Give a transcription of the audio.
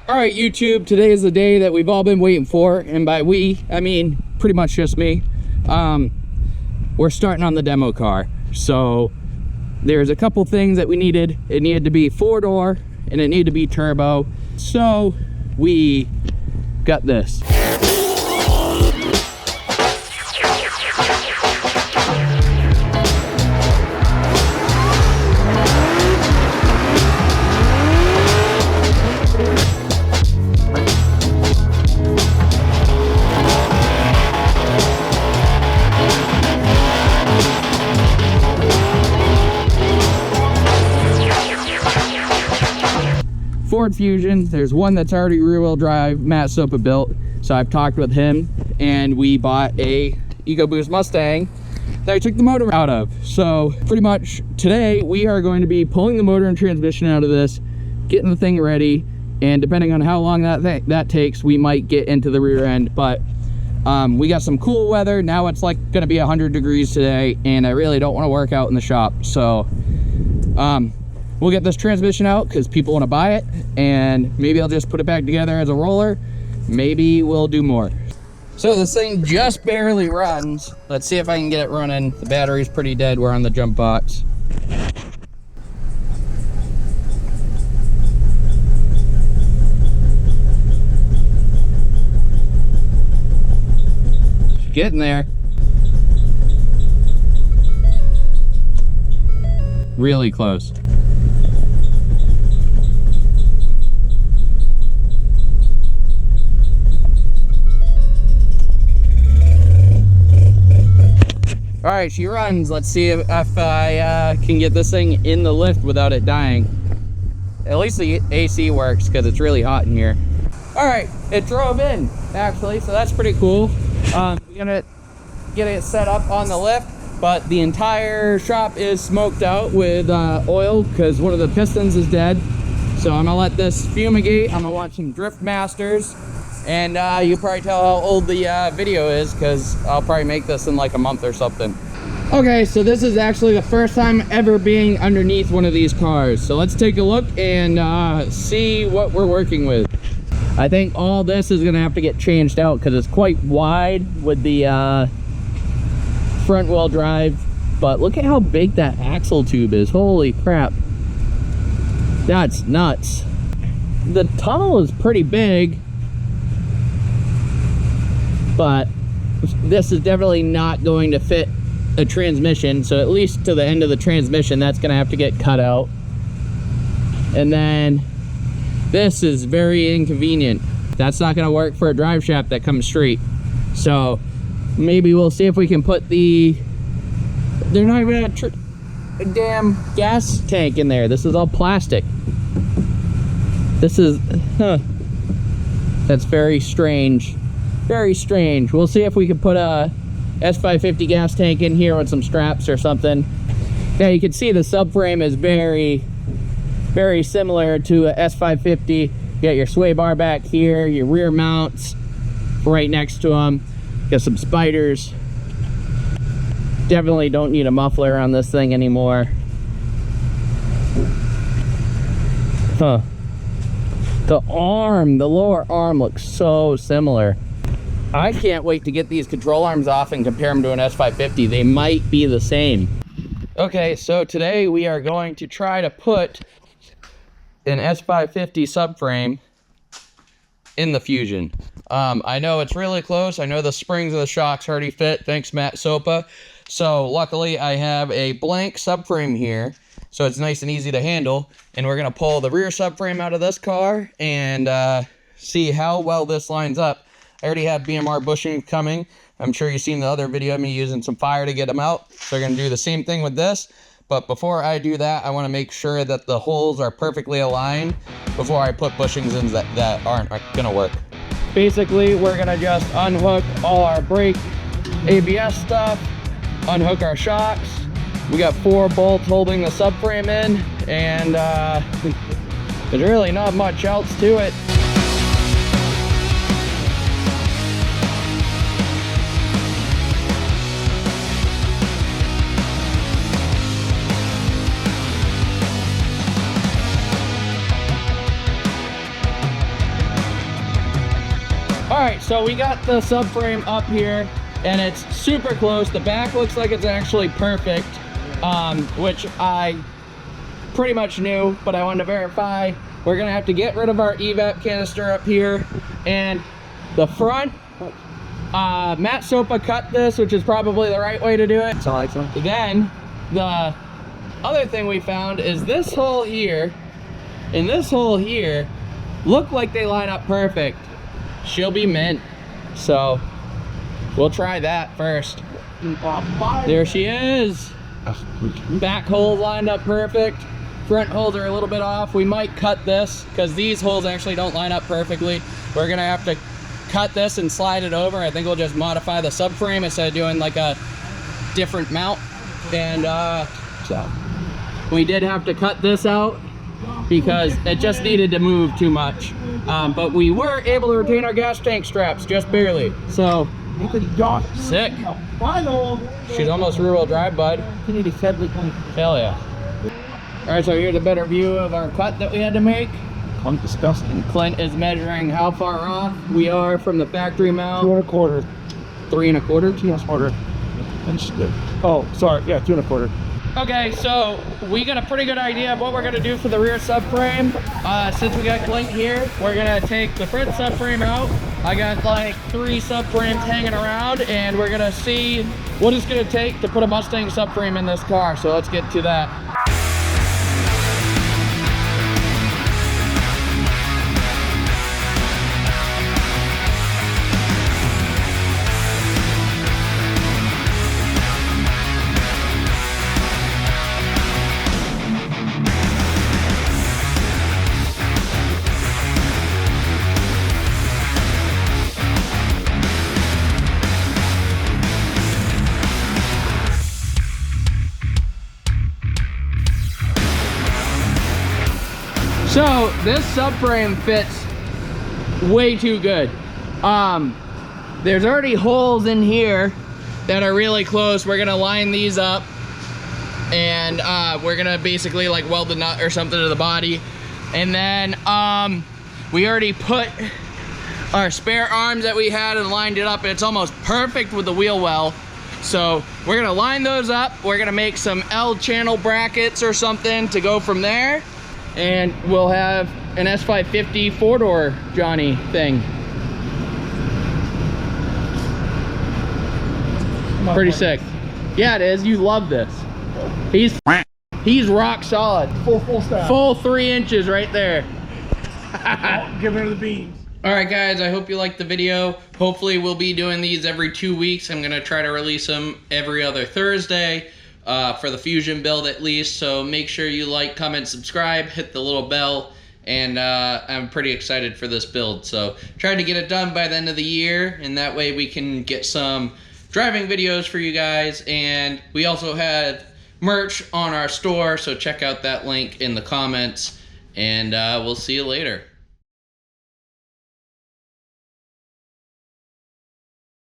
All right, YouTube, today is the day that we've all been waiting for, and by we, I mean pretty much just me. We're starting on the demo car. So there's a couple things that we needed. It needed to be 4-door and it needed to be turbo. So we got this. Ford Fusion, there's one that's already rear-wheel drive, Matt Sopa built, so I've talked with him and we bought a EcoBoost Mustang that I took the motor out of. So pretty much today we are going to be pulling the motor and transmission out of this, getting the thing ready, and depending on how long that takes, we might get into the rear end. But we got some cool weather. Now it's like gonna be 100 degrees today and I really don't want to work out in the shop. So we'll get this transmission out because people want to buy it, and maybe I'll just put it back together as a roller. Maybe we'll do more. So this thing just barely runs. Let's see if I can get it running. The battery's pretty dead. We're on the jump box. Getting there. Really close. All right, she runs. Let's see if I can get this thing in the lift without it dying. At least the AC works because it's really hot in here. All right, it drove in actually, so that's pretty cool. We're gonna get it set up on the lift, but the entire shop is smoked out with oil because one of the pistons is dead. So I'm gonna let this fumigate. I'm gonna watch some Drift Masters, and you'll probably tell how old the video is because I'll probably make this in like a month or something. Okay, so this is actually the first time ever being underneath one of these cars. So let's take a look and see what we're working with. I think all this is gonna have to get changed out because it's quite wide with the front wheel drive. But look at how big that axle tube is. Holy crap. That's nuts. The tunnel is pretty big, but this is definitely not going to fit a transmission. So at least to the end of the transmission, that's gonna have to get cut out. And then this is very inconvenient. That's not gonna work for a drive shaft that comes straight. So maybe we'll see if we can put they're not even a damn gas tank in there. This is all plastic. This is, that's very strange. Very strange. We'll see if we can put a S550 gas tank in here with some straps or something. Yeah, you can see the subframe is very, very similar to a S550. You got your sway bar back here, your rear mounts right next to them. Got some spiders. Definitely don't need a muffler on this thing anymore. Huh. The arm, the lower arm looks so similar. I can't wait to get these control arms off and compare them to an S550. They might be the same. Okay, so today we are going to try to put an S550 subframe in the Fusion. I know it's really close. I know the springs of the shocks already fit. Thanks, Matt Sopa. So luckily I have a blank subframe here, so it's nice and easy to handle. And we're gonna pull the rear subframe out of this car and see how well this lines up. I already have BMR bushings coming. I'm sure you've seen the other video of me using some fire to get them out. So we're gonna do the same thing with this. But before I do that, I wanna make sure that the holes are perfectly aligned before I put bushings in that aren't gonna work. Basically, we're gonna just unhook all our brake ABS stuff, unhook our shocks. We got 4 bolts holding the subframe in, and there's really not much else to it. All right, so we got the subframe up here and it's super close. The back looks like it's actually perfect, which I pretty much knew, but I wanted to verify. We're gonna have to get rid of our evap canister up here, and the front, Matt Sopa cut this, which is probably the right way to do it. Then the other thing we found is this hole here and this hole here look like they line up perfect. She'll be mint, so we'll try that first. There she is. Back hole lined up perfect. Front holes are a little bit off. We might cut this because these holes actually don't line up perfectly. We're gonna have to cut this and slide it over. I think we'll just modify the subframe instead of doing like a different mount. And so we did have to cut this out because it just needed to move too much. But we were able to retain our gas tank straps just barely. So sick. She's almost rear-wheel drive, bud. Hell yeah. All right, so here's a better view of our cut that we had to make. Disgusting. Clint is measuring how far off we are from the factory mount. 2 1/4. 3 1/4? 2 1/4. Oh, sorry. Yeah, 2 1/4. Okay, so we got a pretty good idea of what we're gonna do for the rear subframe. Since we got Clint here, we're gonna take the front subframe out. I got like 3 subframes hanging around, and we're gonna see what it's gonna take to put a Mustang subframe in this car. So let's get to that. So this subframe fits way too good. There's already holes in here that are really close. We're gonna line these up, and we're gonna basically like weld the nut or something to the body. And then we already put our spare arms that we had and lined it up, and it's almost perfect with the wheel well. So we're gonna line those up. We're gonna make some L channel brackets or something to go from there. And we'll have an S550 four-door Johnny thing. Pretty sick. Yeah, it is. You love this. He's rock solid. Full stop. Full 3 inches right there. Give her the beans. All right, guys, I hope you liked the video. Hopefully we'll be doing these every 2 weeks. I'm gonna try to release them every other Thursday. For the Fusion build at least, so make sure you like, comment, subscribe, hit the little bell, and I'm pretty excited for this build. So trying to get it done by the end of the year, and that way we can get some driving videos for you guys. And we also have merch on our store, so check out that link in the comments, and we'll see you later.